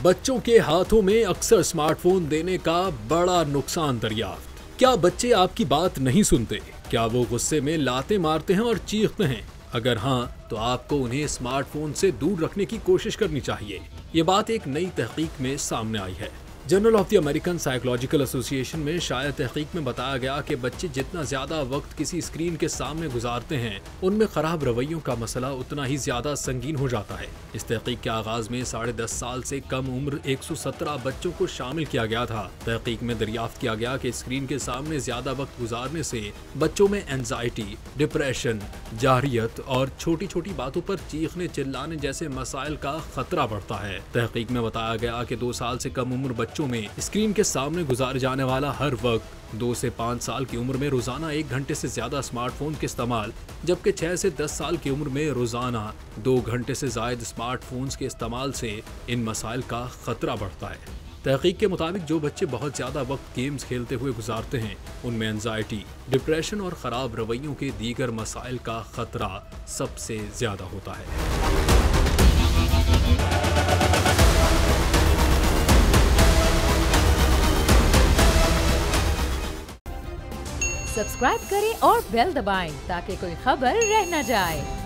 बच्चों के हाथों में अक्सर स्मार्टफोन देने का बड़ा नुकसान दरियाफ्त। क्या बच्चे आपकी बात नहीं सुनते? क्या वो गुस्से में लाते मारते हैं और चीखते हैं? अगर हाँ, तो आपको उन्हें स्मार्टफोन से दूर रखने की कोशिश करनी चाहिए। ये बात एक नई तहकीक में सामने आई है। Journal of the American psychological association में शायद तहकीक में बताया गया कि बच्चे जितना ज्यादा वक्त किसी स्क्रीन के सामने गुजारते हैं, उनमें खराब रवैयों का मसला उतना ही ज्यादा संगीन हो जाता है। इस तहकीक के आगाज में 10.5 साल से कम उम्र 117 बच्चों को शामिल किया गया था। तहकीक में दरियाफ्त किया गया कि स्क्रीन के सामने ज्यादा वक्त गुजारने से बच्चों में एंजाइटी, डिप्रेशन, जाहिरियत और छोटी छोटी बातों पर चीखने चिल्लाने जैसे मसाइल का खतरा बढ़ता है। तहकीक में बताया गया कि 2 साल से कम उम्र बच्चों में स्क्रीन के सामने गुजारे जाने वाला हर वक्त 2 से 5 साल की उम्र में रोजाना 1 घंटे से ज्यादा स्मार्टफोन के इस्तेमाल, जबकि 6 से 10 साल की उम्र में रोजाना 2 घंटे से ज्यादा स्मार्टफोन्स के इस्तेमाल से इन मसाइल का खतरा बढ़ता है। तहकीक के मुताबिक जो बच्चे बहुत ज्यादा वक्त गेम्स खेलते हुए गुजारते हैं, उनमें एंजाइटी, डिप्रेशन और खराब रवैयों के दीगर मसाइल का खतरा सबसे ज्यादा होता है। सब्सक्राइब करें और बेल दबाएं ताकि कोई खबर रह न जाए।